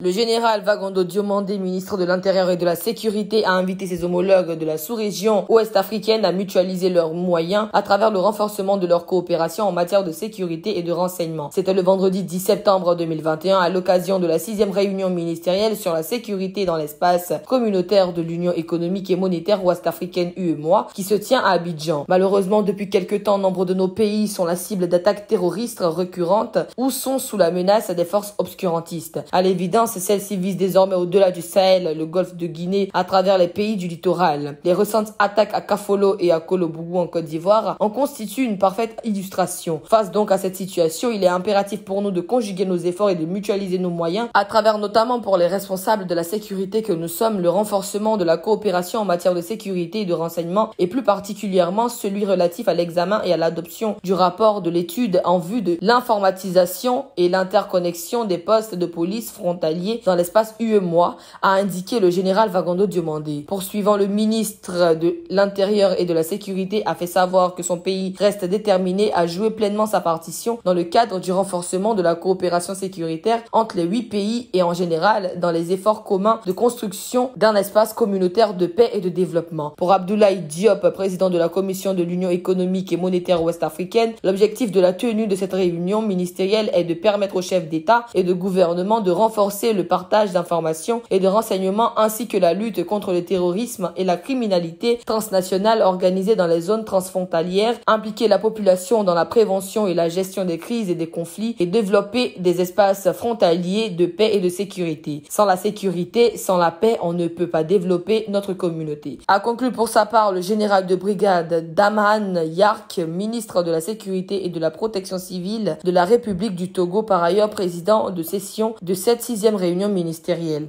Le général Vagondo Diomandé, ministre de l'Intérieur et de la Sécurité, a invité ses homologues de la sous-région ouest-africaine à mutualiser leurs moyens à travers le renforcement de leur coopération en matière de sécurité et de renseignement. C'était le vendredi 10 septembre 2021 à l'occasion de la 6e réunion ministérielle sur la sécurité dans l'espace communautaire de l'Union économique et monétaire ouest-africaine UEMOA qui se tient à Abidjan. Malheureusement, depuis quelque temps, nombre de nos pays sont la cible d'attaques terroristes récurrentes ou sont sous la menace des forces obscurantistes. À l'évidence, celles-ci visent désormais au-delà du Sahel, le golfe de Guinée, à travers les pays du littoral. Les récentes attaques à Kafolo et à Kolobougou en Côte d'Ivoire en constituent une parfaite illustration. Face donc à cette situation, il est impératif pour nous de conjuguer nos efforts et de mutualiser nos moyens, à travers notamment pour les responsables de la sécurité que nous sommes, le renforcement de la coopération en matière de sécurité et de renseignement, et plus particulièrement celui relatif à l'examen et à l'adoption du rapport de l'étude en vue de l'informatisation et l'interconnexion des postes de police frontaliers dans l'espace UEMOA, a indiqué le général Vagondo Diomandé. Poursuivant, le ministre de l'Intérieur et de la Sécurité a fait savoir que son pays reste déterminé à jouer pleinement sa partition dans le cadre du renforcement de la coopération sécuritaire entre les 8 pays et en général dans les efforts communs de construction d'un espace communautaire de paix et de développement. Pour Abdoulaye Diop, président de la Commission de l'Union économique et monétaire ouest-africaine, l'objectif de la tenue de cette réunion ministérielle est de permettre aux chefs d'État et de gouvernement de renforcer le partage d'informations et de renseignements ainsi que la lutte contre le terrorisme et la criminalité transnationale organisée dans les zones transfrontalières, impliquer la population dans la prévention et la gestion des crises et des conflits et développer des espaces frontaliers de paix et de sécurité. Sans la sécurité, sans la paix, on ne peut pas développer notre communauté. A conclu pour sa part le général de brigade Damhan Yark, ministre de la Sécurité et de la Protection civile de la République du Togo, par ailleurs président de session de cette 6e réunion ministérielle.